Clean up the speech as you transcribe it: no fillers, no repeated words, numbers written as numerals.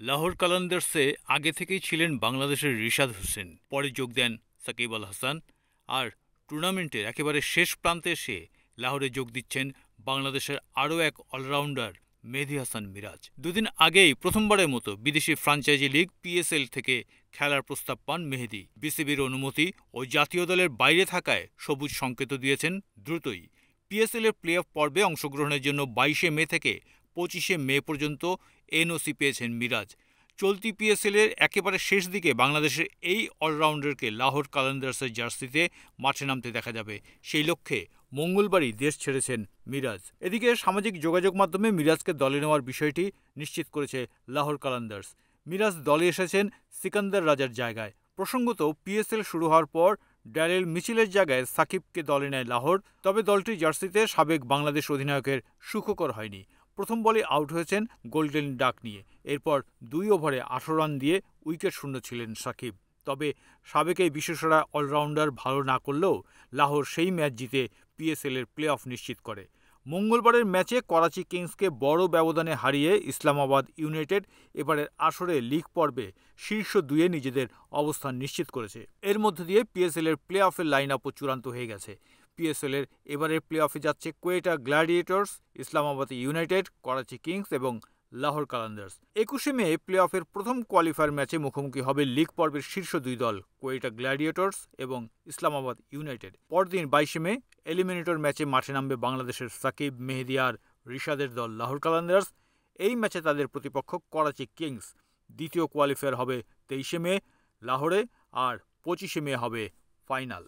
লাহোর কালান্দার্সে আগে থেকেই ছিলেন বাংলাদেশের রিশাদ হোসেন, পরে যোগ দেন সাকিব আল হাসান। আর টুর্নামেন্টের একেবারে শেষ প্রান্তে এসে লাহোরে যোগ দিচ্ছেন বাংলাদেশের আরও এক অলরাউন্ডার মেহেদী হাসান মিরাজ। দুদিন আগেই প্রথমবারের মতো বিদেশি ফ্র্যাঞ্চাইজি লিগ পিএসএল থেকে খেলার প্রস্তাব পান মেহেদী। বিসিবির অনুমতি ও জাতীয় দলের বাইরে থাকায় সবুজ সংকেত দিয়েছেন দ্রুতই। পিএসএল এর প্লে অফ পর্বে অংশগ্রহণের জন্য 22শে মে থেকে 25শে মে পর্যন্ত এনওসি পেয়েছেন মিরাজ। চলতি পিএসএল এর একেবারে শেষ দিকে বাংলাদেশের এই অলরাউন্ডারকে লাহোর কালান্দার্সের জার্সিতে মাঠে নামতে দেখা যাবে। সেই লক্ষ্যে মঙ্গলবারই দেশ ছেড়েছেন মিরাজ। এদিকে সামাজিক যোগাযোগ মাধ্যমে মিরাজকে দলে নেওয়ার বিষয়টি নিশ্চিত করেছে লাহোর কালান্দার্স। মিরাজ দলে এসেছেন সিকান্দার রাজার জায়গায়। প্রসঙ্গত, পিএসএল শুরু হওয়ার পর ড্যারেল মিচেলের জায়গায় সাকিবকে দলে নেয় লাহোর। তবে দলটির জার্সিতে সাবেক বাংলাদেশ অধিনায়কের সুখকর হয়নি। প্রথম বলে আউট হয়েছেন গোল্ডেন ডাক নিয়ে। এরপর 2 ওভারে 18 রান দিয়ে উইকেট শূন্য ছিলেন সাকিব। তবে সাবেক এই বিশ্বসেরা অলরাউন্ডার ভালো না করলেও লাহোর সেই ম্যাচ জিতে পিএসএল এর প্লে অফ নিশ্চিত করে। মঙ্গলবারের ম্যাচে করাচি কিংসকে বড় ব্যবধানে হারিয়ে ইসলামাবাদ ইউনাইটেড এবারের আসরে লিগ পর্বে শীর্ষ 2-এ নিজেদের অবস্থান নিশ্চিত করেছে। এর মধ্য দিয়ে পিএসএল এর প্লে অফের লাইন আপও চূড়ান্ত হয়ে গেছে। পিএসএল এর এবারের প্লে অফে যাচ্ছে Quetta gladiators, Islamabad united, Karachi kings এবং লাহোর কালান্দার্স। 21শে মে প্লে অফের প্রথম কোয়ালিফায়ার ম্যাচে মুখোমুখি হবে লিগ পর্বের শীর্ষ 2 দল কোয়েটা গ্ল্যাডিয়েটর্স এবং ইসলামাবাদ ইউনাইটেড। পরদিন 22শে মে এলিমিনেটর ম্যাচে মাঠে নামবে বাংলাদেশের সাকিব, মেহেদী আর রিশাদের দল লাহোর কালান্দার্স। এই ম্যাচে তাদের প্রতিপক্ষ করাচি কিংস। দ্বিতীয় কোয়ালিফায়ার হবে 23শে মে লাহোরে, আর 25শে মে হবে ফাইনাল।